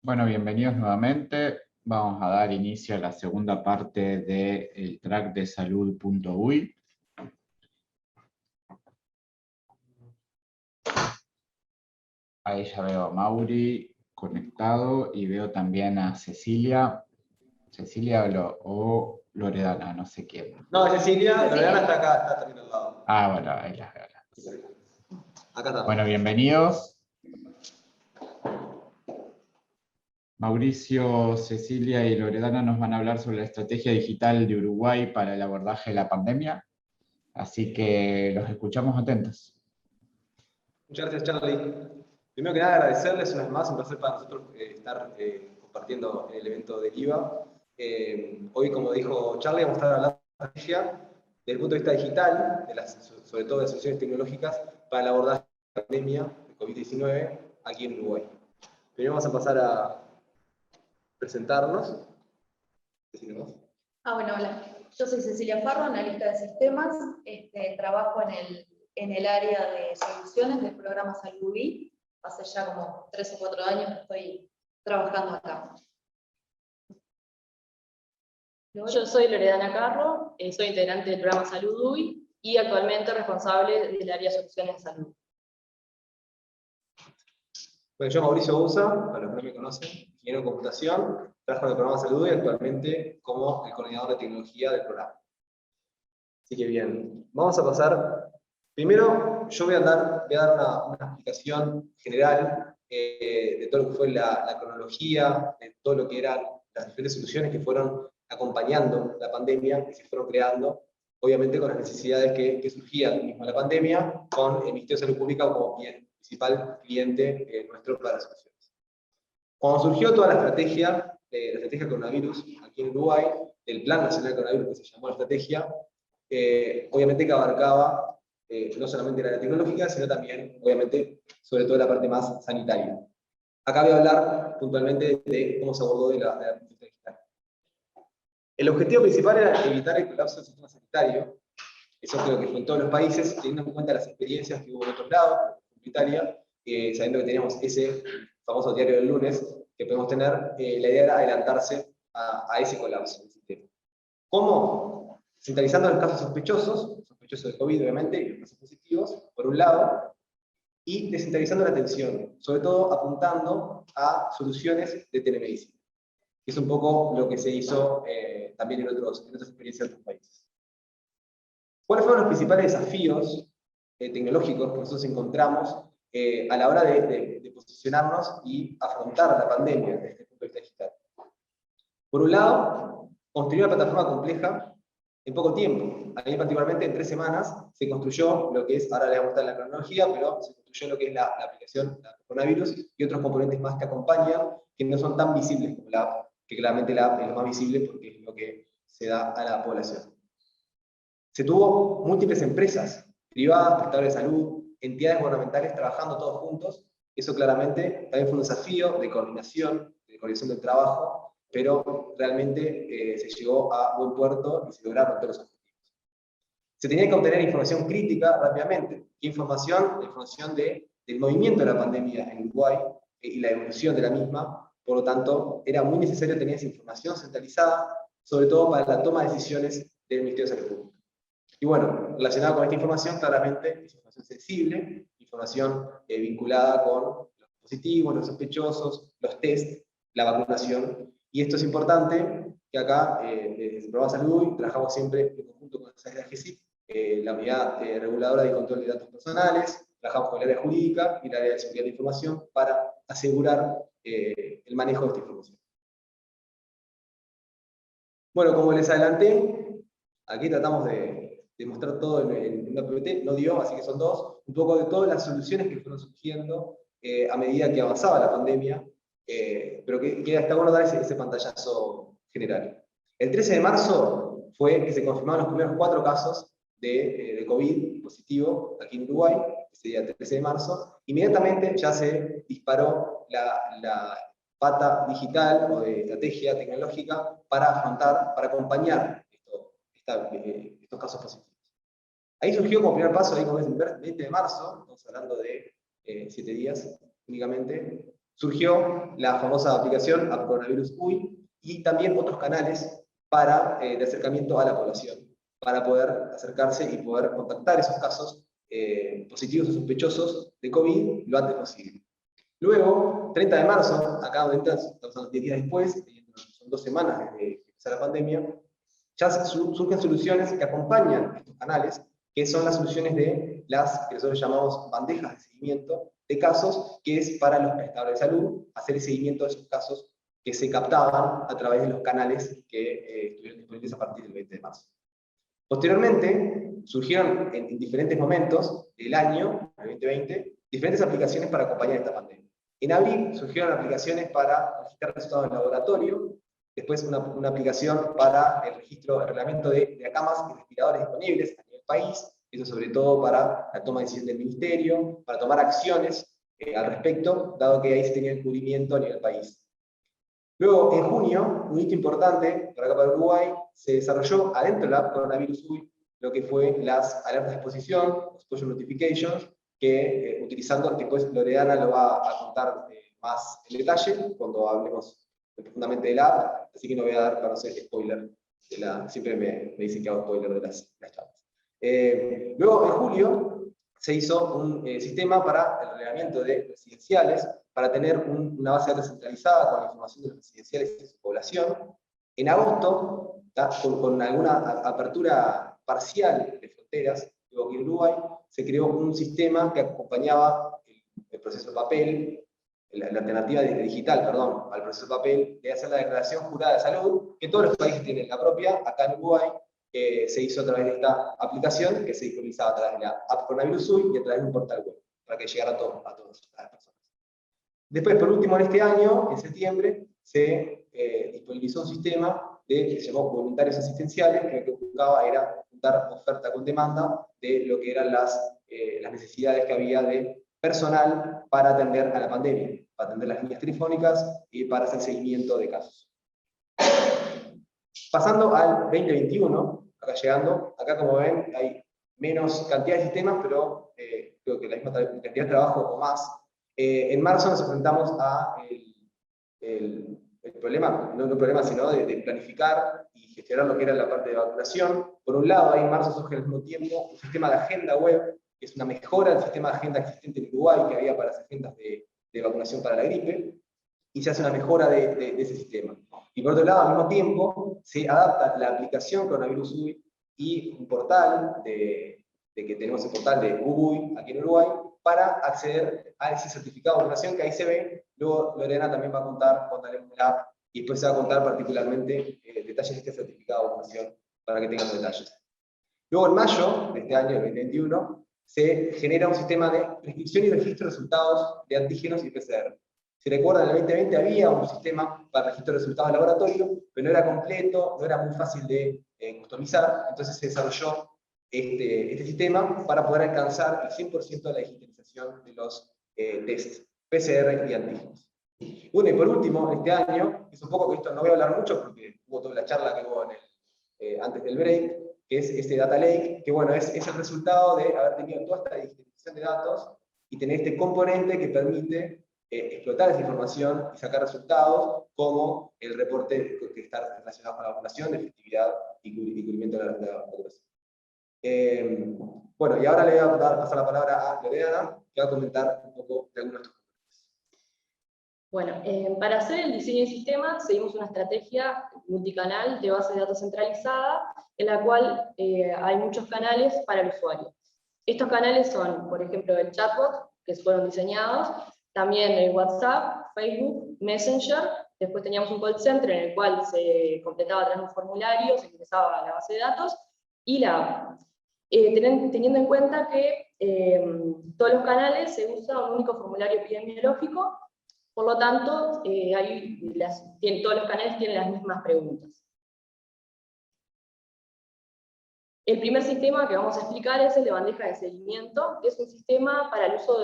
Bueno, bienvenidos nuevamente. Vamos a dar inicio a la segunda parte del track de salud.uy. Ahí ya veo a Mauri conectado y veo también a Cecilia. Cecilia o Loredana, no sé quién. No, Cecilia, Loredana está acá, está también al lado. Ah, bueno, ahí las veo. Acá está. Bueno, bienvenidos. Mauricio, Cecilia y Loredana nos van a hablar sobre la estrategia digital de Uruguay para el abordaje de la pandemia. Así que los escuchamos atentos. Muchas gracias, Charlie. Primero que nada, agradecerles una vez más, un placer para nosotros estar compartiendo el evento de IVA. Hoy, como dijo Charlie, vamos a estar hablando de la estrategia desde el punto de vista digital, sobre todo de las soluciones tecnológicas para el abordaje de la pandemia de COVID-19 aquí en Uruguay. Primero vamos a pasar a presentarnos. Bueno, hola. Yo soy Cecilia Farro, analista de sistemas. Trabajo en el área de soluciones del programa Salud.uy. Hace ya como 3 o 4 años que estoy trabajando acá. Yo soy Loredana Carro, soy integrante del programa Salud.uy y actualmente responsable del área de soluciones de salud. Bueno, yo Mauricio Usa, para los que no me conocen, ingeniero en computación, trabajo en el programa Salud y actualmente como el coordinador de tecnología del programa. Así que bien, vamos a pasar. Primero, yo voy a dar una explicación general de todo lo que fue la cronología, de todo lo que eran las diferentes soluciones que fueron acompañando la pandemia, que se fueron creando, obviamente con las necesidades que surgían mismo la pandemia, con el Ministerio de Salud Pública como principal cliente nuestro para las soluciones. Cuando surgió toda la estrategia coronavirus aquí en Uruguay, el Plan Nacional de Coronavirus que se llamó la estrategia, obviamente que abarcaba no solamente la área tecnológica, sino también, obviamente, sobre todo la parte más sanitaria. Acá voy a hablar puntualmente de cómo se abordó de la política digital. El objetivo principal era evitar el colapso del sistema sanitario. Eso creo que fue en todos los países, teniendo en cuenta las experiencias que hubo en otros lados, en Italia, sabiendo que teníamos ese famoso diario del lunes que podemos tener, la idea era adelantarse a ese colapso del sistema. ¿Cómo? Centralizando los casos sospechosos de COVID obviamente, y los casos positivos, por un lado, y descentralizando la atención, sobre todo apuntando a soluciones de telemedicina. Es un poco lo que se hizo también en otras experiencias de otros países. ¿Cuáles fueron los principales desafíos tecnológicos que nosotros encontramos a la hora de posicionarnos y afrontar la pandemia desde el punto de vista digital? Por un lado, construir una plataforma compleja en poco tiempo. Ahí particularmente en 3 semanas se construyó lo que es, ahora les voy a mostrar la cronología, pero se construyó lo que es la aplicación la coronavirus y otros componentes más que acompañan, que no son tan visibles como la app, que claramente la app es lo más visible porque es lo que se da a la población. Se tuvo múltiples empresas, privadas, prestadores de salud, entidades gubernamentales trabajando todos juntos. Eso claramente también fue un desafío de coordinación del trabajo, pero realmente se llegó a buen puerto y se lograron todos los objetivos. Se tenía que obtener información crítica rápidamente. ¿Qué información? La información del movimiento de la pandemia en Uruguay y la evolución de la misma. Por lo tanto, era muy necesario tener esa información centralizada, sobre todo para la toma de decisiones del Ministerio de Salud Pública. Y bueno, relacionado con esta información, claramente, es información sensible, información vinculada con los positivos, los sospechosos, los test, la vacunación. Y esto es importante, que acá, desde el programa Salud, trabajamos siempre en conjunto con las áreas de GESIP, la unidad reguladora de control de datos personales, trabajamos con el área jurídica y el área de seguridad de información para asegurar el manejo de esta información. Bueno, como les adelanté, aquí tratamos de mostrar todo en una PPT, no dio, así que son 2, un poco de todas las soluciones que fueron surgiendo a medida que avanzaba la pandemia, pero que hasta bueno dar ese pantallazo general. El 13 de marzo fue que se confirmaron los primeros 4 casos de COVID positivo aquí en Uruguay, ese día 13 de marzo. Inmediatamente ya se disparó la pata digital o de estrategia tecnológica para afrontar, para acompañar estos casos positivos. Ahí surgió como primer paso, ahí como ves, el 20 de marzo, estamos hablando de 7 días únicamente, surgió la famosa aplicación App Coronavirus UI y también otros canales de acercamiento a la población, para poder acercarse y poder contactar esos casos positivos o sospechosos de COVID lo antes posible. Luego, 30 de marzo, acá donde estamos 10 días después, son 2 semanas desde que empezó la pandemia, ya surgen soluciones que acompañan estos canales, que son las soluciones de las que nosotros llamamos bandejas de seguimiento de casos, que es para los prestadores de salud hacer el seguimiento de esos casos que se captaban a través de los canales que estuvieron disponibles a partir del 20 de marzo. Posteriormente, surgieron en diferentes momentos del año, el 2020, diferentes aplicaciones para acompañar esta pandemia. En abril surgieron aplicaciones para registrar resultados en laboratorio, después una aplicación para el reglamento de camas y respiradores disponibles a nivel país, eso sobre todo para la toma de decisión del ministerio, para tomar acciones al respecto, dado que ahí se tenía el cubrimiento a nivel país. Luego, en junio, un hito importante para acá para Uruguay, se desarrolló adentro de la App Coronavirus UI lo que fue las alertas de exposición, exposure notifications, que utilizando, después Loredana lo va a contar más en detalle cuando hablemos profundamente de la app, así que no voy a dar para no ser spoiler, siempre me dicen que hago spoiler de las charlas. Luego, en julio, se hizo un sistema para el relevamiento de residenciales, para tener una base de datos centralizada con la información de los residenciales y su población. En agosto, con alguna apertura parcial de fronteras, luego aquí en Uruguay, se creó un sistema que acompañaba el proceso de papel, la alternativa digital, perdón, al proceso de papel, de hacer la declaración jurada de salud, que todos los países tienen la propia. Acá en Uruguay se hizo a través de esta aplicación, que se disponibilizaba a través de la App Coronavirus UI y a través de un portal web, para que llegara a todas las personas. Después, por último, en este año, en septiembre, se disponibilizó un sistema que se llamó voluntarios asistenciales, que lo que buscaba era dar oferta con demanda de lo que eran las necesidades que había de personal para atender a la pandemia, para atender las líneas telefónicas y para hacer seguimiento de casos. Pasando al 2021, acá llegando, acá como ven hay menos cantidad de sistemas, pero creo que la misma cantidad de trabajo o más. En marzo nos enfrentamos a el problema, no el problema, sino de planificar y gestionar lo que era la parte de vacunación. Por un lado, ahí en marzo surge al mismo tiempo un sistema de agenda web, que es una mejora del sistema de agenda existente en Uruguay, que había para las agendas de vacunación para la gripe, y se hace una mejora de ese sistema. Y por otro lado, al mismo tiempo, se adapta la aplicación Coronavirus UI y un portal, que tenemos el portal de UBUI aquí en Uruguay, para acceder a ese certificado de vacunación que ahí se ve. Luego Lorena también va a contar cuando hablemos de la app, y después se va a contar particularmente detalles de este certificado de vacunación para que tengan los detalles. Luego en mayo de este año, 2021, se genera un sistema de prescripción y registro de resultados de antígenos y PCR. Si recuerdan, en el 2020 había un sistema para registro de resultados de laboratorio, pero no era completo, no era muy fácil de customizar, entonces se desarrolló este sistema para poder alcanzar el 100% de la digitalización de los test PCR y antígenos. Bueno, y por último, este año, es un poco que esto no voy a hablar mucho porque hubo toda la charla que hubo antes del break, que es este Data Lake, que bueno, es el resultado de haber tenido toda esta digitalización de datos y tener este componente que permite explotar esa información y sacar resultados, como el reporte que está relacionado con la vacunación, efectividad y cubrimiento de la vacunación. Bueno, y ahora le voy a pasar la palabra a Loredana, que va a comentar un poco de algunos de estos componentes. Bueno, para hacer el diseño del sistema seguimos una estrategia multicanal de base de datos centralizada, en la cual hay muchos canales para el usuario. Estos canales son, por ejemplo, el chatbot, que fueron diseñados, también el WhatsApp, Facebook, Messenger. Después teníamos un call center en el cual se completaba a través de un formulario, se ingresaba a la base de datos, y la app. Teniendo en cuenta que todos los canales se usa un único formulario epidemiológico, por lo tanto, todos los canales tienen las mismas preguntas. El primer sistema que vamos a explicar es el de bandeja de seguimiento, que es un sistema para el uso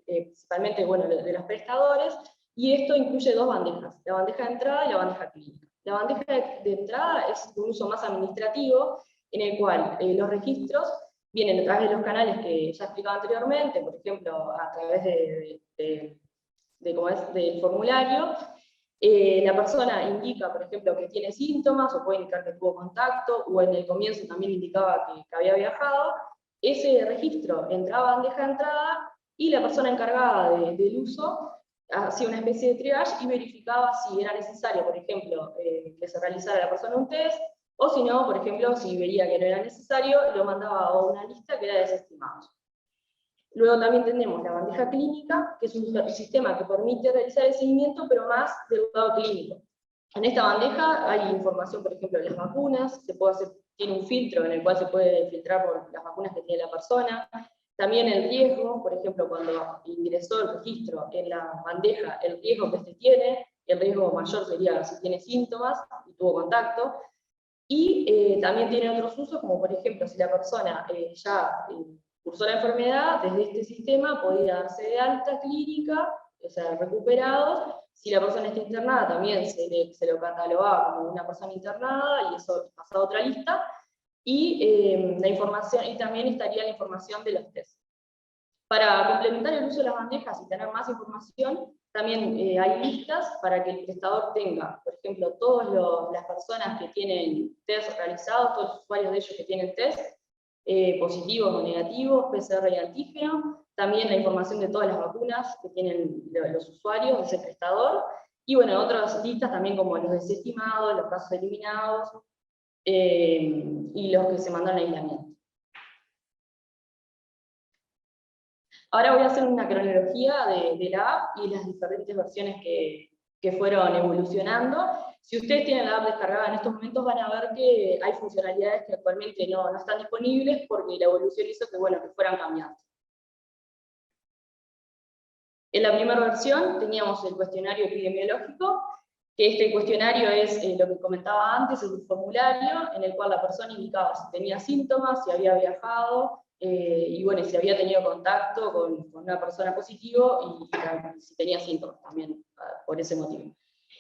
principalmente de los prestadores, y esto incluye dos bandejas, la bandeja de entrada y la bandeja clínica. La bandeja de entrada es un uso más administrativo, en el cual los registros vienen a través de los canales que ya explicaba anteriormente, por ejemplo, a través de del formulario. La persona indica, por ejemplo, que tiene síntomas, o puede indicar que tuvo contacto, o en el comienzo también indicaba que había viajado. Ese registro entraba a bandeja de entrada y la persona encargada del uso hacía una especie de triage y verificaba si era necesario, por ejemplo, que se realizara a la persona un test, o si no, por ejemplo, si veía que no era necesario, lo mandaba a una lista que era desestimados. Luego también tenemos la bandeja clínica, que es un sistema que permite realizar el seguimiento, pero más del lado clínico. En esta bandeja hay información, por ejemplo, de las vacunas, tiene un filtro en el cual se puede filtrar por las vacunas que tiene la persona. También el riesgo, por ejemplo, cuando ingresó el registro en la bandeja, el riesgo que este tiene, el riesgo mayor sería si tiene síntomas y tuvo contacto. Y también tiene otros usos, como por ejemplo, si la persona ya cursó la enfermedad, desde este sistema podía darse de alta clínica, o sea, recuperados. Si la persona está internada, también se lo catalogaba como una persona internada, y eso pasa a otra lista. Y la información, y también estaría la información de los test. Para complementar el uso de las bandejas y tener más información, también hay listas para que el prestador tenga, por ejemplo, todas las personas que tienen test realizados, todos los usuarios de ellos que tienen test, positivos o negativos, PCR y antígeno, también la información de todas las vacunas que tienen los usuarios de ese prestador, y bueno, otras listas también como los desestimados, los casos eliminados, y los que se mandaron a aislamiento. Ahora voy a hacer una cronología de la app y las diferentes versiones que fueron evolucionando. Si ustedes tienen la app descargada en estos momentos, van a ver que hay funcionalidades que actualmente no están disponibles porque la evolución hizo que fueran cambiando. En la primera versión teníamos el cuestionario epidemiológico, que este cuestionario es lo que comentaba antes, es un formulario en el cual la persona indicaba si tenía síntomas, si había viajado, y bueno, si había tenido contacto con una persona positivo y si tenía síntomas también por ese motivo.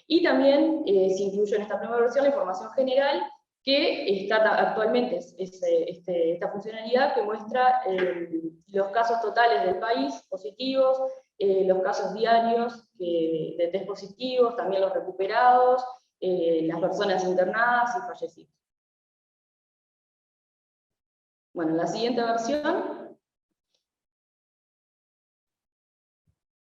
Y también se incluyó en esta primera versión la información general, que está actualmente esta funcionalidad que muestra los casos totales del país positivos, los casos diarios de test positivos, también los recuperados, las personas internadas y fallecidos. Bueno, la siguiente versión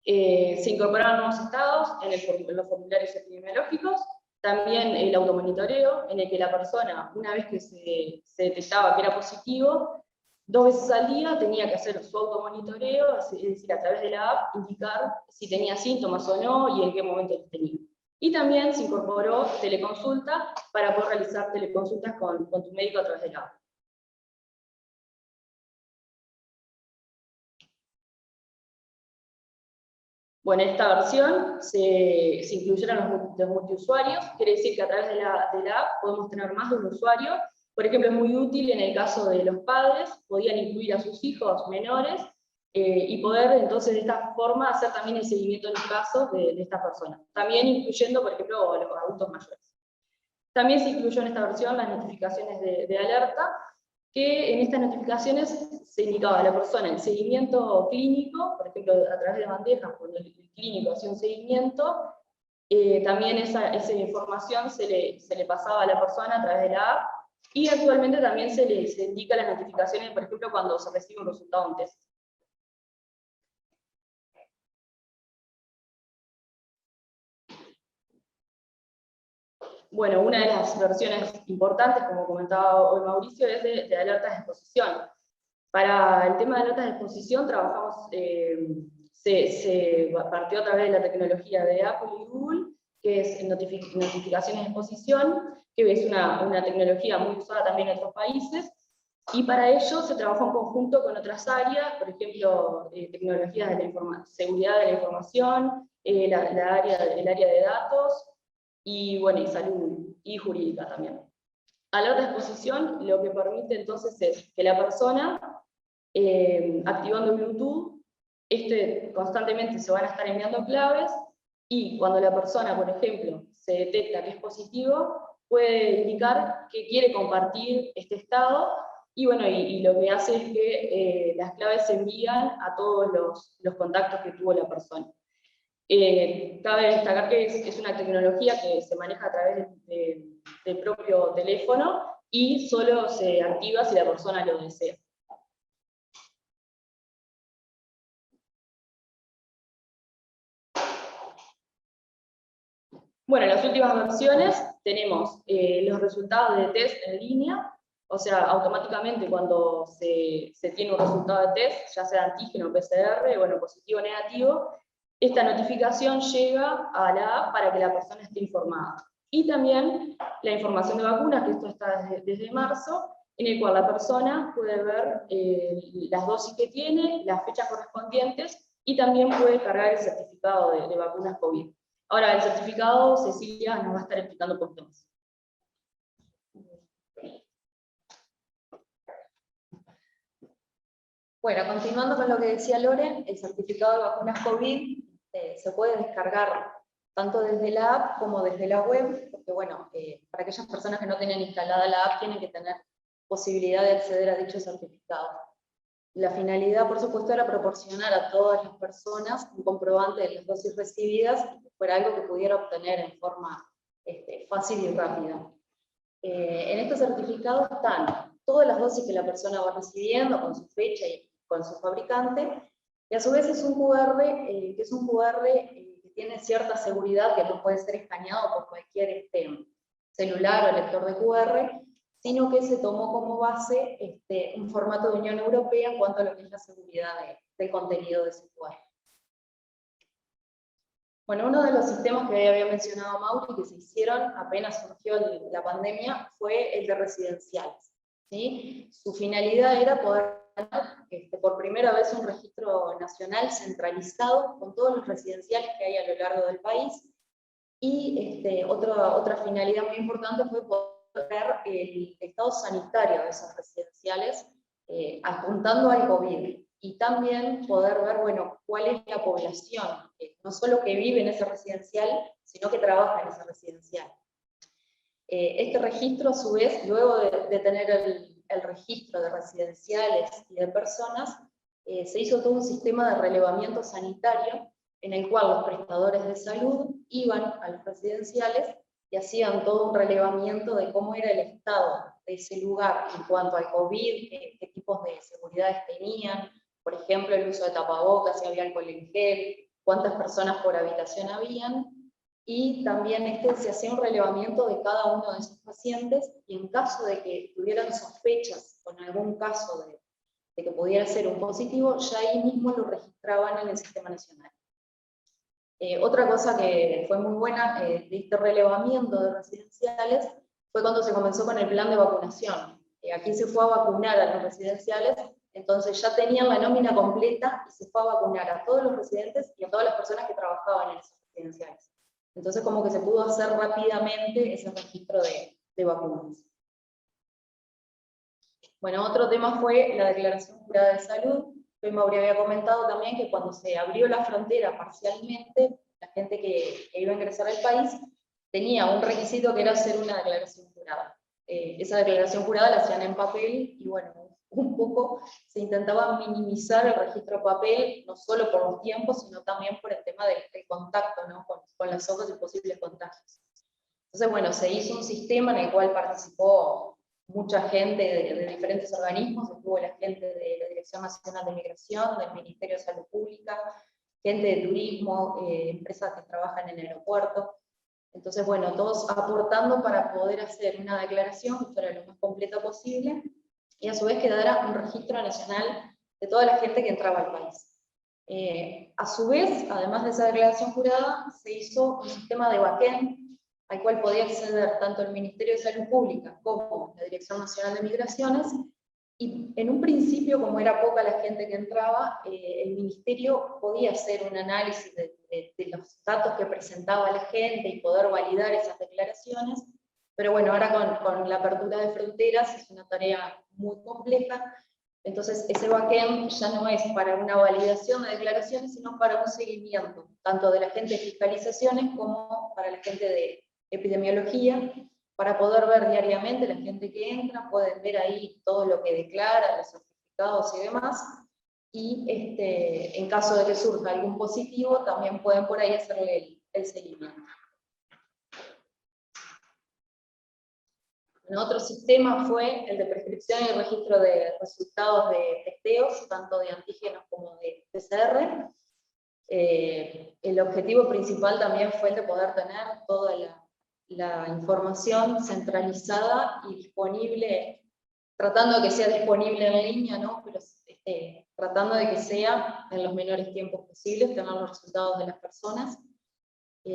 se incorporaron nuevos estados en los formularios epidemiológicos, también el automonitoreo, en el que la persona, una vez que se detectaba que era positivo, 2 veces al día tenía que hacer su automonitoreo, es decir, a través de la app, indicar si tenía síntomas o no y en qué momento los tenía. Y también se incorporó teleconsulta para poder realizar teleconsultas con tu médico a través de la app. Bueno, en esta versión se incluyeron los multiusuarios, quiere decir que a través de la app podemos tener más de un usuario. Por ejemplo, es muy útil en el caso de los padres, podían incluir a sus hijos menores y poder entonces de esta forma hacer también el seguimiento de los casos de estas personas. También incluyendo, por ejemplo, a los adultos mayores. También se incluyó en esta versión las notificaciones de alerta, que en estas notificaciones se indicaba a la persona el seguimiento clínico, por ejemplo, a través de bandejas, cuando el clínico hacía un seguimiento, también esa información se le pasaba a la persona a través de la app, y actualmente también se indica las notificaciones, por ejemplo, cuando se recibe un resultado de un test. Bueno, una de las versiones importantes, como comentaba hoy Mauricio, es de alertas de exposición. Para el tema de alertas de exposición trabajamos, se partió a través de la tecnología de Apple y Google, que es notificaciones de exposición, que es una tecnología muy usada también en otros países, y para ello se trabajó en conjunto con otras áreas, por ejemplo, tecnologías de la seguridad de la información, el área de datos, y bueno, y salud y jurídica también. Alerta de exposición lo que permite entonces es que la persona, activando Bluetooth, constantemente se van a estar enviando claves, y cuando la persona, por ejemplo, se detecta que es positivo, puede indicar que quiere compartir este estado, y bueno, y lo que hace es que las claves se envían a todos los contactos que tuvo la persona. Cabe destacar que es una tecnología que se maneja a través del propio teléfono y solo se activa si la persona lo desea. Bueno, en las últimas versiones tenemos los resultados de test en línea, o sea, automáticamente cuando se tiene un resultado de test, ya sea antígeno o PCR, bueno, positivo o negativo, esta notificación llega a la app para que la persona esté informada. Y también la información de vacunas, que esto está desde marzo, en el cual la persona puede ver las dosis que tiene, las fechas correspondientes, y también puede cargar el certificado de vacunas COVID. Ahora, el certificado, Cecilia nos va a estar explicando por qué más. Bueno, continuando con lo que decía Lore, el certificado de vacunas COVID se puede descargar tanto desde la app como desde la web, porque bueno, para aquellas personas que no tienen instalada la app tienen que tener posibilidad de acceder a dicho certificado. La finalidad, por supuesto, era proporcionar a todas las personas un comprobante de las dosis recibidas, que fuera algo que pudiera obtener en forma fácil y rápida. En este certificado están todas las dosis que la persona va recibiendo, con su fecha y con su fabricante, y a su vez es un QR, que es un QR que tiene cierta seguridad, que no puede ser escaneado por cualquier celular o lector de QR, sino que se tomó como base un formato de Unión Europea en cuanto a lo que es la seguridad del contenido de ese QR. Bueno, uno de los sistemas que había mencionado Mauri, que se hicieron apenas surgió la pandemia, fue el de residenciales, ¿sí? Su finalidad era poder tener por primera vez un registro nacional centralizado con todos los residenciales que hay a lo largo del país, y otra finalidad muy importante fue poder ver el estado sanitario de esos residenciales, apuntando al COVID, y también poder ver, bueno, cuál es la población, no solo que vive en ese residencial, sino que trabaja en ese residencial. Este registro, a su vez, luego de tener el registro de residenciales y de personas, se hizo todo un sistema de relevamiento sanitario, en el cual los prestadores de salud iban a los residenciales y hacían todo un relevamiento de cómo era el estado de ese lugar en cuanto al COVID, qué tipos de seguridades tenían, por ejemplo, el uso de tapabocas, si había alcohol en gel, cuántas personas por habitación habían, y también se hacía un relevamiento de cada uno de esos pacientes, y en caso de que tuvieran sospechas con algún caso de que pudiera ser un positivo, ya ahí mismo lo registraban en el Sistema Nacional. Otra cosa que fue muy buena de este relevamiento de residenciales fue cuando se comenzó con el plan de vacunación. Aquí se fue a vacunar a los residenciales, entonces ya tenían la nómina completa y se fue a vacunar a todos los residentes y a todas las personas que trabajaban en esos residenciales. Entonces como que se pudo hacer rápidamente ese registro de vacunas. Bueno, otro tema fue la declaración jurada de salud. Mauri había comentado también que cuando se abrió la frontera parcialmente, la gente que iba a ingresar al país tenía un requisito que era hacer una declaración jurada. Esa declaración jurada la hacían en papel y bueno, un poco se intentaba minimizar el registro de papel, no solo por los tiempos, sino también por el tema del contacto, ¿no? con las hojas y posibles contagios. Entonces, bueno, se hizo un sistema en el cual participó mucha gente de diferentes organismos, estuvo la gente de la Dirección Nacional de Migración, del Ministerio de Salud Pública, gente de turismo, empresas que trabajan en el aeropuerto. Entonces, bueno, todos aportando para poder hacer una declaración que fuera lo más completa posible, y a su vez quedara un registro nacional de toda la gente que entraba al país. A su vez, además de esa declaración jurada, se hizo un sistema de backend al cual podía acceder tanto el Ministerio de Salud Pública como la Dirección Nacional de Migraciones, y en un principio, como era poca la gente que entraba, el Ministerio podía hacer un análisis de los datos que presentaba la gente y poder validar esas declaraciones, pero bueno, ahora con la apertura de fronteras es una tarea muy compleja, entonces ese backend ya no es para una validación de declaraciones, sino para un seguimiento, tanto de la gente de fiscalizaciones como para la gente de epidemiología, para poder ver diariamente la gente que entra, pueden ver ahí todo lo que declara, los certificados y demás, y en caso de que surja algún positivo, también pueden por ahí hacerle el seguimiento. Otro sistema fue el de prescripción y registro de resultados de testeos, tanto de antígenos como de PCR. El objetivo principal también fue el de poder tener toda la información centralizada y disponible, tratando de que sea disponible en línea, ¿no? Pero tratando de que sea en los menores tiempos posibles, tener los resultados de las personas.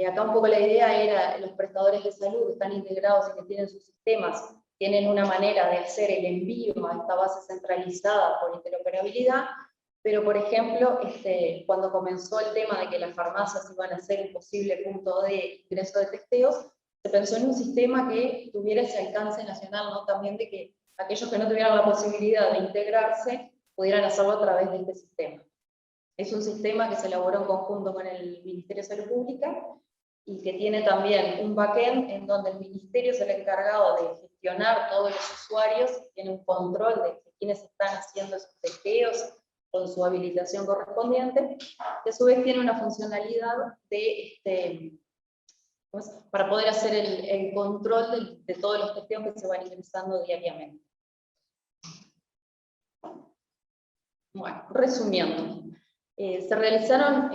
Acá un poco la idea era, los prestadores de salud están integrados y que tienen sus sistemas, tienen una manera de hacer el envío a esta base centralizada por interoperabilidad, pero por ejemplo, cuando comenzó el tema de que las farmacias iban a ser un posible punto de ingreso de testeos, se pensó en un sistema que tuviera ese alcance nacional, ¿no? También de que aquellos que no tuvieran la posibilidad de integrarse, pudieran hacerlo a través de este sistema. Es un sistema que se elaboró en conjunto con el Ministerio de Salud Pública y que tiene también un backend en donde el Ministerio es el encargado de gestionar todos los usuarios, tiene un control de quienes están haciendo esos testeos con su habilitación correspondiente, que a su vez tiene una funcionalidad para poder hacer el control de todos los testeos que se van ingresando diariamente. Bueno, resumiendo. Se realizaron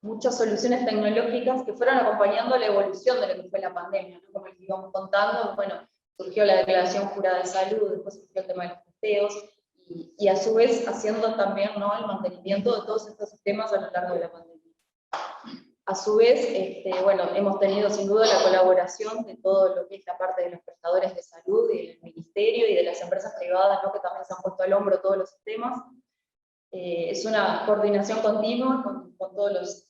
muchas soluciones tecnológicas que fueron acompañando la evolución de lo que fue la pandemia, ¿no? Como les íbamos contando, bueno, surgió la declaración jurada de salud, después surgió el tema de los testeos, y a su vez haciendo también, ¿no?, el mantenimiento de todos estos sistemas a lo largo de la pandemia. A su vez, bueno, hemos tenido sin duda la colaboración de todo lo que es la parte de los prestadores de salud y del ministerio y de las empresas privadas, ¿no?, que también se han puesto al hombro todos los sistemas. Es una coordinación continua con todos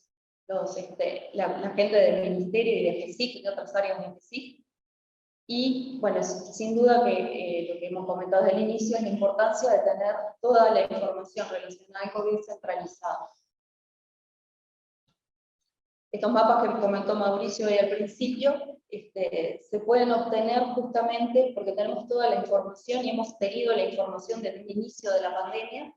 la gente del ministerio y de GESIC y de otras áreas de GESIC. Y bueno, sin duda que lo que hemos comentado desde el inicio es la importancia de tener toda la información relacionada al COVID centralizada. Estos mapas que comentó Mauricio hoy al principio se pueden obtener justamente porque tenemos toda la información y hemos tenido la información desde el inicio de la pandemia.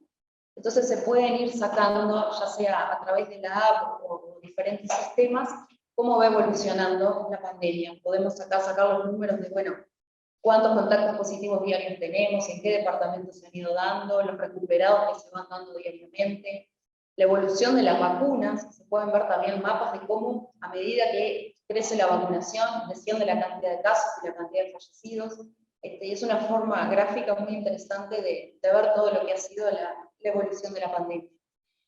Entonces se pueden ir sacando, ya sea a través de la app o diferentes sistemas, cómo va evolucionando la pandemia. Podemos sacar los números de, bueno, cuántos contactos positivos diarios tenemos, en qué departamentos se han ido dando, los recuperados que se van dando diariamente, la evolución de las vacunas. Se pueden ver también mapas de cómo, a medida que crece la vacunación, desciende la cantidad de casos y la cantidad de fallecidos. Y es una forma gráfica muy interesante de ver todo lo que ha sido la evolución de la pandemia.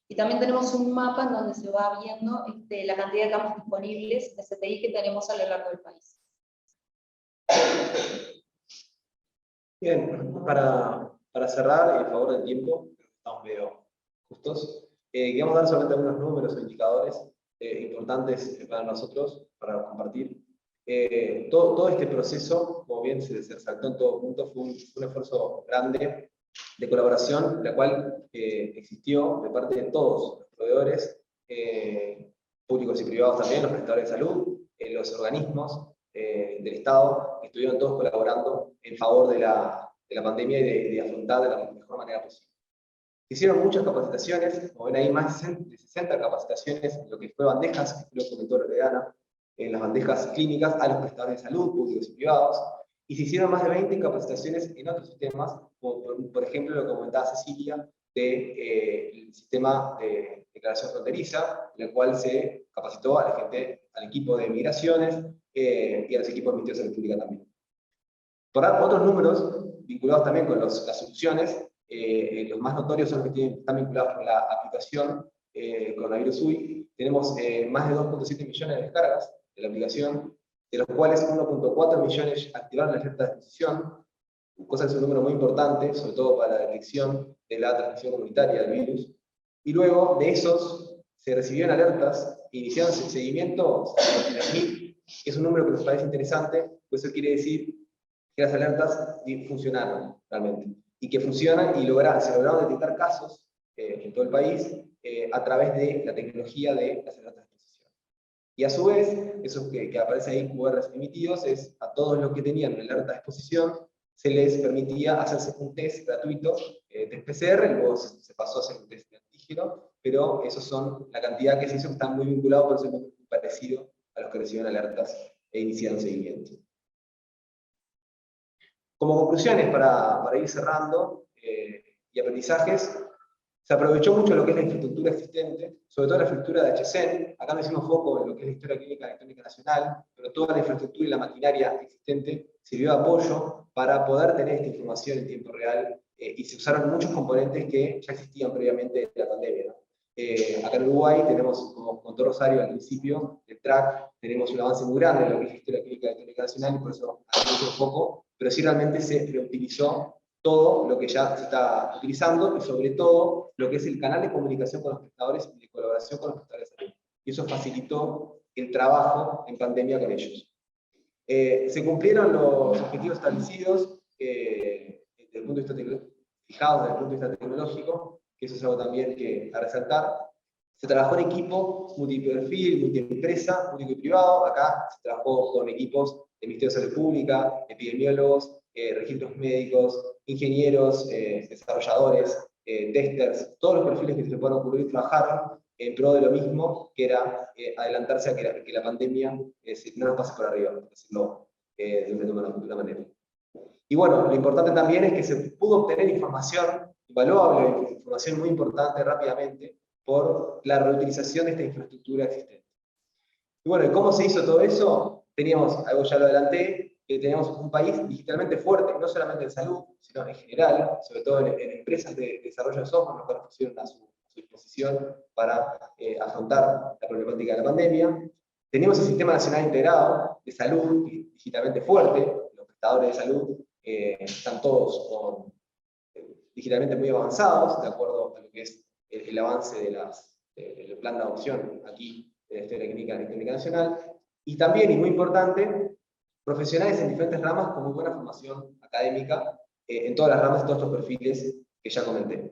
Y también tenemos un mapa en donde se va viendo la cantidad de camas disponibles de CTI que tenemos a lo largo del país. Bien, para cerrar, en favor del tiempo, estamos medio justos, queríamos dar solamente algunos números o indicadores importantes para nosotros, para compartir. Todo este proceso, como bien se resaltó en todo punto, fue un esfuerzo grande de colaboración, la cual existió de parte de todos los proveedores, públicos y privados también, los prestadores de salud, los organismos del Estado, que estuvieron todos colaborando en favor de la pandemia y de afrontar de la mejor manera posible. Hicieron muchas capacitaciones, como ven ahí, más de 60 capacitaciones en lo que fue bandejas, que lo comentó Loredana, en las bandejas clínicas a los prestadores de salud, públicos y privados, y se hicieron más de 20 capacitaciones en otros sistemas, como por ejemplo lo que comentaba Cecilia, del sistema de declaración fronteriza, en el cual se capacitó a la gente, al equipo de migraciones y a los equipos del Ministerio de Salud Pública también. Por dar otros números, vinculados también con las soluciones, los más notorios son los que están vinculados con la aplicación Coronavirus UI. Tenemos más de 2.7 millones de descargas de la aplicación, de los cuales 1.4 millones activaron la alerta de exposición, cosa que es un número muy importante, sobre todo para la detección de la transmisión comunitaria del virus. Y luego de esos se recibieron alertas e iniciaron el seguimiento de 3.000, que es un número que nos parece interesante, pues eso quiere decir que las alertas funcionaron realmente, y que funcionan y se lograron detectar casos en todo el país a través de la tecnología de las alertas de exposición. Y a su vez, eso que aparece ahí, QRs emitidos, es a todos los que tenían una alerta de exposición, se les permitía hacerse un test gratuito, test PCR, luego se pasó a hacer un test de antígeno, pero esos son la cantidad que se hizo, que están muy vinculados, por eso es muy parecido a los que reciben alertas e inician seguimiento. Como conclusiones, para ir cerrando, y aprendizajes, se aprovechó mucho lo que es la infraestructura existente, sobre todo la infraestructura de HCN. Acá no hicimos foco en lo que es la historia clínica electrónica nacional, pero toda la infraestructura y la maquinaria existente sirvió de apoyo para poder tener esta información en tiempo real, y se usaron muchos componentes que ya existían previamente de la pandemia, ¿no? Acá en Uruguay tenemos, como contó Rosario al principio, el TRAC, tenemos un avance muy grande en lo que es la historia clínica electrónica nacional, y por eso hacemos un foco, pero sí realmente se reutilizó todo lo que ya se está utilizando, y sobre todo lo que es el canal de comunicación con los prestadores y de colaboración con los prestadores de salud. Y eso facilitó el trabajo en pandemia con ellos. Se cumplieron los objetivos establecidos desde el punto de vista fijados desde el punto de vista tecnológico, que eso es algo también que a resaltar. Se trabajó en equipo multiperfil, multiempresa, público y privado. Acá se trabajó con equipos del Ministerio de Salud Pública, epidemiólogos, registros médicos, ingenieros, desarrolladores, testers, todos los perfiles que se puedan ocurrir trabajaron en pro de lo mismo, que era adelantarse a que la pandemia no nos pase por arriba, por decirlo de una manera. Y bueno, lo importante también es que se pudo obtener información invaluable, información muy importante rápidamente, por la reutilización de esta infraestructura existente. Y bueno, ¿cómo se hizo todo eso? Teníamos, algo ya lo adelanté, que teníamos un país digitalmente fuerte, no solamente en salud, sino en general, sobre todo en empresas de desarrollo de software, los cuales pusieron a su disposición para afrontar la problemática de la pandemia. Teníamos el Sistema Nacional Integrado de Salud, digitalmente fuerte, los prestadores de salud están todos digitalmente muy avanzados, de acuerdo a lo que es el avance del plan de adopción aquí de la historia clínica electrónica nacional. Y también, y muy importante, profesionales en diferentes ramas con muy buena formación académica en todas las ramas, todos estos perfiles que ya comenté.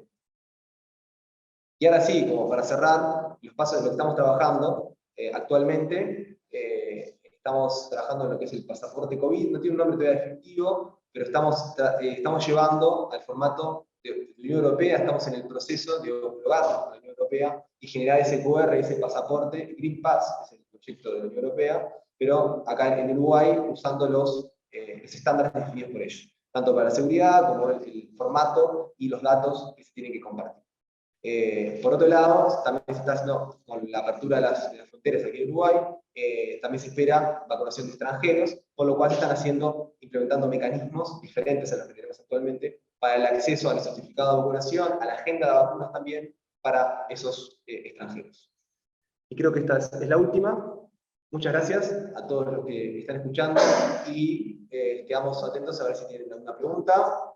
Y ahora sí, como para cerrar, los pasos de lo que estamos trabajando actualmente, estamos trabajando en lo que es el pasaporte COVID, no tiene un nombre todavía definitivo, pero estamos llevando al formato de la Unión Europea, estamos en el proceso de homologarnos con la Unión Europea y generar ese QR, ese pasaporte, Green Pass, que es el proyecto de la Unión Europea, pero acá en Uruguay usando los estándares definidos por ellos, tanto para la seguridad como el formato y los datos que se tienen que compartir. Por otro lado, también se está haciendo con la apertura de las fronteras aquí en Uruguay, también se espera vacunación de extranjeros, por lo cual se están implementando mecanismos diferentes a los que tenemos actualmente para el acceso al certificado de vacunación, a la agenda de vacunas también para esos extranjeros. Y creo que esta es la última. Muchas gracias a todos los que están escuchando y quedamos atentos a ver si tienen alguna pregunta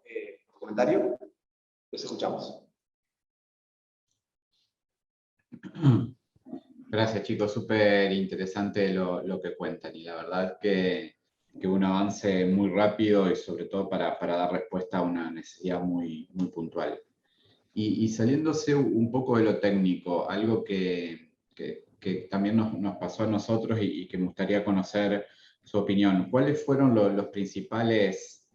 o comentario. Los escuchamos. Gracias, chicos, súper interesante lo que cuentan, y la verdad es que un avance muy rápido y sobre todo para dar respuesta a una necesidad muy, muy puntual. Y saliéndose un poco de lo técnico, algo que también nos pasó a nosotros y que me gustaría conocer su opinión. ¿Cuáles fueron los principales,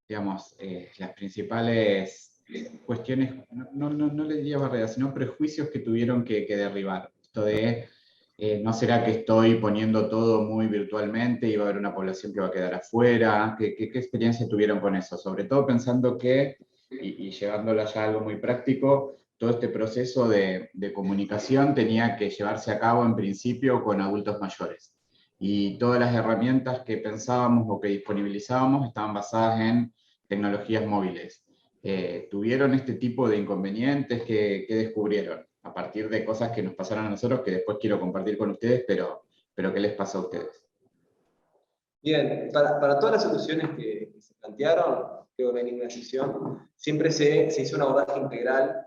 digamos, las principales cuestiones, no le diría barreras, sino prejuicios que tuvieron que derribar? Esto de, ¿no será que estoy poniendo todo muy virtualmente y va a haber una población que va a quedar afuera? ¿Qué experiencia tuvieron con eso? Sobre todo pensando que, y llevándolo ya a algo muy práctico, todo este proceso de comunicación tenía que llevarse a cabo en principio con adultos mayores. Y todas las herramientas que pensábamos o que disponibilizábamos estaban basadas en tecnologías móviles. ¿Tuvieron este tipo de inconvenientes que descubrieron a partir de cosas que nos pasaron a nosotros, que después quiero compartir con ustedes, pero ¿qué les pasó a ustedes? Bien, para todas las soluciones que se plantearon, creo que no hay ninguna excepción, siempre se hizo un abordaje integral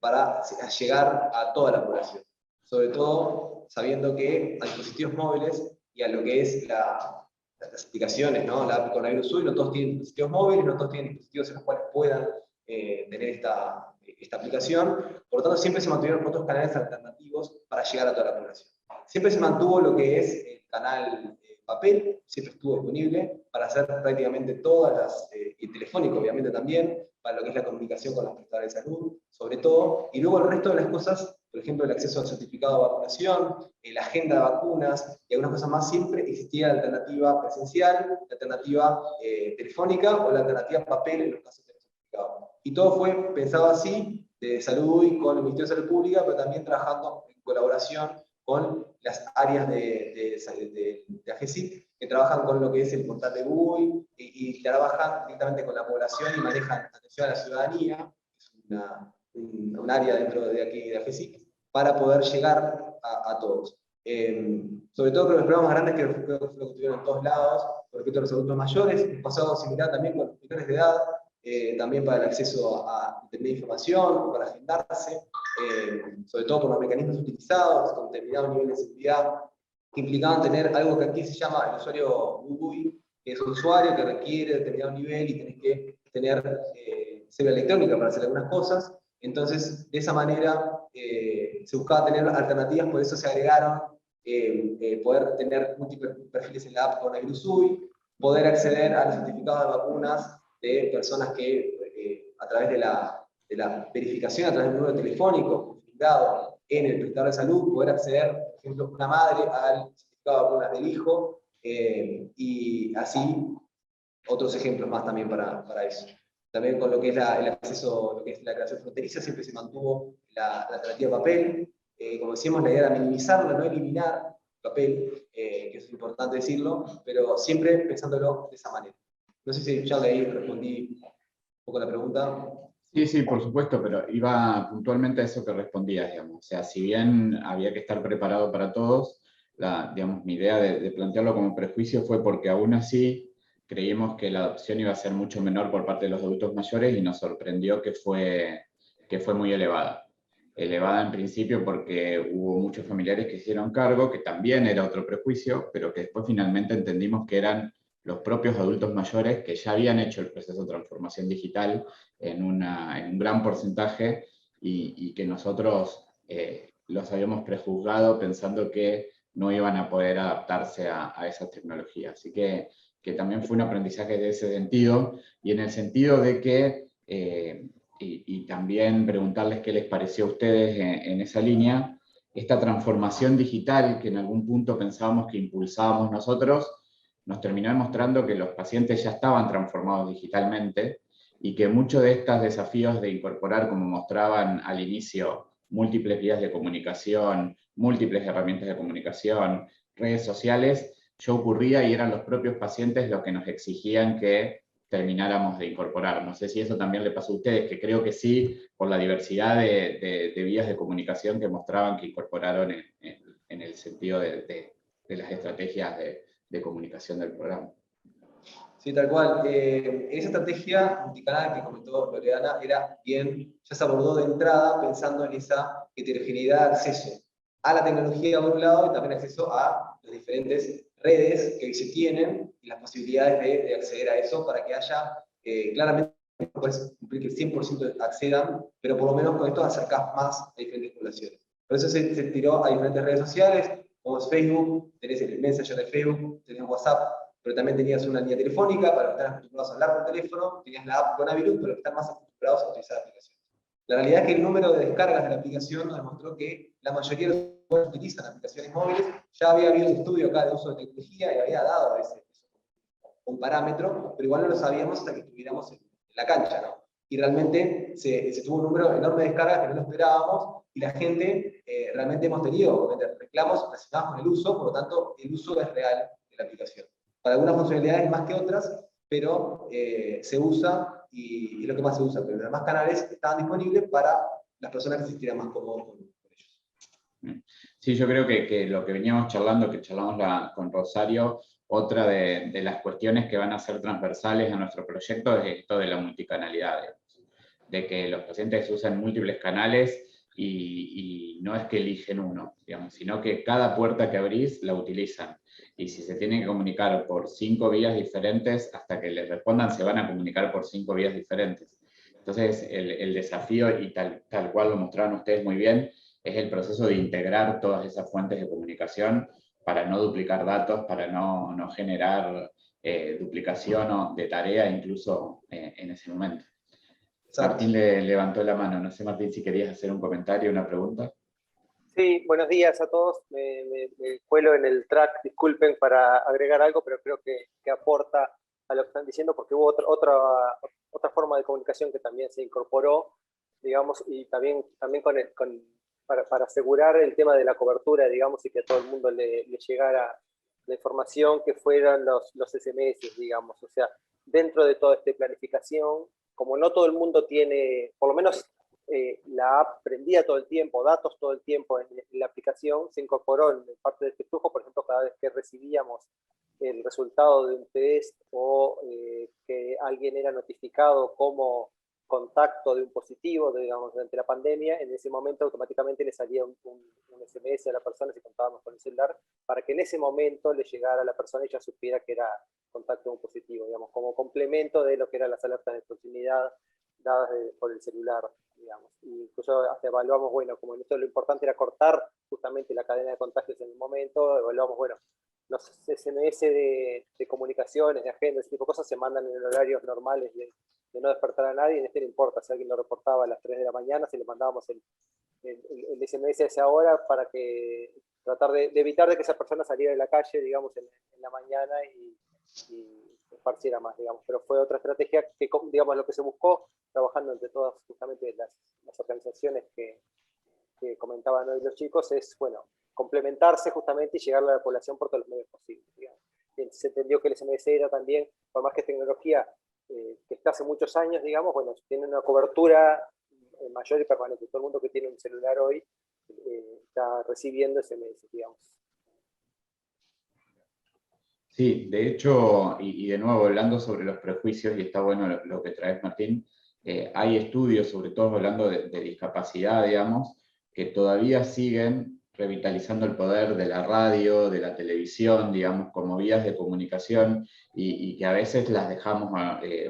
para llegar a toda la población, sobre todo sabiendo que a dispositivos móviles y a lo que es las aplicaciones, ¿no? La app Coronavirus UI, no todos tienen dispositivos móviles, no todos tienen dispositivos en los cuales puedan tener esta aplicación, por lo tanto siempre se mantuvieron otros canales alternativos para llegar a toda la población. Siempre se mantuvo lo que es el canal papel, siempre estuvo disponible para hacer prácticamente todas las, y telefónico obviamente también, para lo que es la comunicación con los prestadores de salud, sobre todo, y luego el resto de las cosas, por ejemplo, el acceso al certificado de vacunación, la agenda de vacunas y algunas cosas más, siempre existía la alternativa presencial, la alternativa telefónica o la alternativa papel en los casos de certificado. Y todo fue pensado así, de salud y con el Ministerio de Salud Pública, pero también trabajando en colaboración con las áreas de AGESIC, que trabajan con lo que es el portal de GUI y trabajan directamente con la población y manejan atención a la ciudadanía, es un área dentro de aquí de AGESIC, para poder llegar a todos. Sobre todo con los programas grandes que creo que fue lo que tuvieron en todos lados, por respecto a los adultos mayores, un pasado similar también con los menores de edad, también para el acceso a internet de información, para agendarse, sobre todo por los mecanismos utilizados, con determinado nivel de seguridad, que implicaban tener algo que aquí se llama el usuario GUI, que es un usuario que requiere determinado nivel y tenés que tener cédula electrónica para hacer algunas cosas. Entonces, de esa manera se buscaba tener alternativas, por eso se agregaron poder tener múltiples perfiles en la app Coronavirus UI, poder acceder a los certificados de vacunas de personas que a través de la verificación, a través del número telefónico configurado en el prestador de salud, poder acceder, por ejemplo, una madre al certificado de vacunas del hijo, y así otros ejemplos más también para eso. También con lo que es el acceso, lo que es la creación fronteriza, siempre se mantuvo la alternativa papel. Como decíamos, la idea era minimizarla, no eliminar papel, que es importante decirlo, pero siempre pensándolo de esa manera. No sé si ya de ahí respondí un poco la pregunta. Sí, sí, por supuesto, pero iba puntualmente a eso que respondías, digamos. O sea, si bien había que estar preparado para todos, digamos, mi idea de plantearlo como prejuicio fue porque aún así creímos que la adopción iba a ser mucho menor por parte de los adultos mayores y nos sorprendió que fue muy elevada. Elevada en principio porque hubo muchos familiares que hicieron cargo, que también era otro prejuicio, pero que después finalmente entendimos que eran los propios adultos mayores que ya habían hecho el proceso de transformación digital en un gran porcentaje y que nosotros los habíamos prejuzgado pensando que no iban a poder adaptarse a esas tecnologías. Así que también fue un aprendizaje de ese sentido, y en el sentido de que, y también preguntarles qué les pareció a ustedes en esa línea, esta transformación digital que en algún punto pensábamos que impulsábamos nosotros, nos terminó demostrando que los pacientes ya estaban transformados digitalmente y que muchos de estos desafíos de incorporar, como mostraban al inicio, múltiples vías de comunicación, múltiples herramientas de comunicación, redes sociales, ya ocurría y eran los propios pacientes los que nos exigían que termináramos de incorporar. No sé si eso también le pasó a ustedes, que creo que sí, por la diversidad de vías de comunicación que mostraban que incorporaron en el sentido de las estrategias de comunicación del programa. Sí, tal cual. Esa estrategia multicanal que comentó Loredana era bien, ya se abordó de entrada pensando en esa heterogeneidad de acceso a la tecnología por un lado y también acceso a las diferentes redes que hoy se tienen y las posibilidades de acceder a eso para que haya, claramente, no puedes cumplir que el 100% accedan, pero por lo menos con esto acercás más a diferentes poblaciones. Por eso se tiró a diferentes redes sociales, como es Facebook, tenés el Messenger de Facebook, tenés WhatsApp, pero también tenías una línea telefónica para los que están acostumbrados a hablar por teléfono, tenías la app Coronavirus para los que están más acostumbrados a utilizar la aplicación. La realidad es que el número de descargas de la aplicación nos demostró que la mayoría de los que utilizan aplicaciones móviles, ya había habido un estudio acá de uso de tecnología y había dado un parámetro, pero igual no lo sabíamos hasta que estuviéramos en la cancha, ¿no? Y realmente se tuvo un número enorme de descargas que no lo esperábamos, y la gente, realmente hemos tenido reclamos relacionados con el uso, por lo tanto, el uso es real de la aplicación. Para algunas funcionalidades más que otras, pero se usa y es lo que más se usa. Pero los demás canales estaban disponibles para las personas que se sintieran más cómodos con ellos. Sí, yo creo que lo que veníamos charlando, que charlamos con Rosario, otra de las cuestiones que van a ser transversales a nuestro proyecto es esto de la multicanalidad, de que los pacientes usan múltiples canales y no es que eligen uno, digamos, sino que cada puerta que abrís la utilizan. Y si se tienen que comunicar por 5 vías diferentes, hasta que les respondan se van a comunicar por 5 vías diferentes. Entonces, el desafío, y tal cual lo mostraron ustedes muy bien, es el proceso de integrar todas esas fuentes de comunicación para no duplicar datos, para no generar duplicación de tarea incluso en ese momento. Exacto. Martín levantó la mano. No sé, Martín, si querías hacer un comentario, una pregunta. Sí, buenos días a todos. Me cuelo en el track, disculpen para agregar algo, pero creo que aporta a lo que están diciendo, porque hubo otra forma de comunicación que también se incorporó, digamos, y también para asegurar el tema de la cobertura, digamos, y que a todo el mundo le llegara la información, que fueran los SMS, digamos. O sea, dentro de toda esta planificación, como no todo el mundo tiene, por lo menos la app prendía todo el tiempo, datos todo el tiempo en la aplicación, se incorporó en parte de este flujo, por ejemplo, cada vez que recibíamos el resultado de un test o que alguien era notificado como contacto de un positivo, digamos, durante la pandemia, en ese momento automáticamente le salía un SMS a la persona si contábamos con el celular, para que en ese momento le llegara a la persona y ya supiera que era contacto de un positivo, digamos, como complemento de lo que eran las alertas de proximidad dadas por el celular, digamos. Y incluso hasta evaluamos, bueno, como en esto lo importante era cortar justamente la cadena de contagios en el momento, evaluamos, bueno, los SMS de comunicaciones, de agenda, ese tipo de cosas se mandan en horarios normales de no despertar a nadie, en este no importa, si alguien lo reportaba a las 3 de la mañana, si le mandábamos el SMS a esa hora para que tratar de evitar de que esa persona saliera de la calle, digamos, en la mañana y esparciera más, digamos. Pero fue otra estrategia que, digamos, lo que se buscó, trabajando entre todas justamente las organizaciones que comentaban hoy los chicos, es, bueno, complementarse justamente y llegar a la población por todos los medios posibles, digamos. Y se entendió que el SMS era también, por más que es tecnología que está hace muchos años, digamos, bueno, tiene una cobertura mayor y permanente. Todo el mundo que tiene un celular hoy está recibiendo SMS, digamos. Sí, de hecho, y de nuevo hablando sobre los prejuicios, y está bueno lo que traes, Martín, hay estudios, sobre todo hablando de discapacidad, digamos, que todavía siguen revitalizando el poder de la radio, de la televisión, digamos, como vías de comunicación, y que a veces las dejamos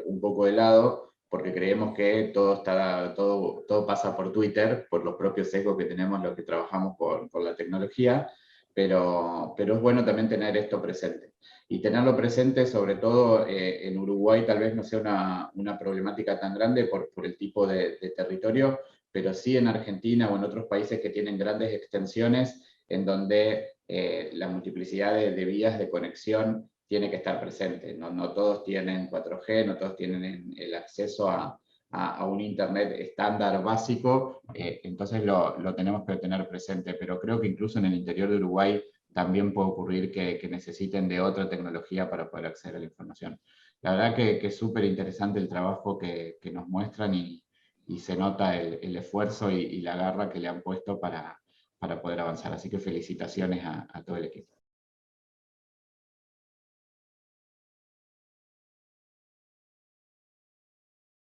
un poco de lado, porque creemos que todo pasa por Twitter, por los propios sesgos que tenemos los que trabajamos por la tecnología, pero es bueno también tener esto presente. Y tenerlo presente, sobre todo en Uruguay, tal vez no sea una problemática tan grande por el tipo de territorio, pero sí en Argentina o en otros países que tienen grandes extensiones, en donde la multiplicidad de vías de conexión tiene que estar presente. No todos tienen 4G, no todos tienen el acceso a un internet estándar básico, entonces lo tenemos que tener presente, pero creo que incluso en el interior de Uruguay también puede ocurrir que necesiten de otra tecnología para poder acceder a la información. La verdad que es súper interesante el trabajo que nos muestran y se nota el esfuerzo y la garra que le han puesto para poder avanzar. Así que felicitaciones a todo el equipo.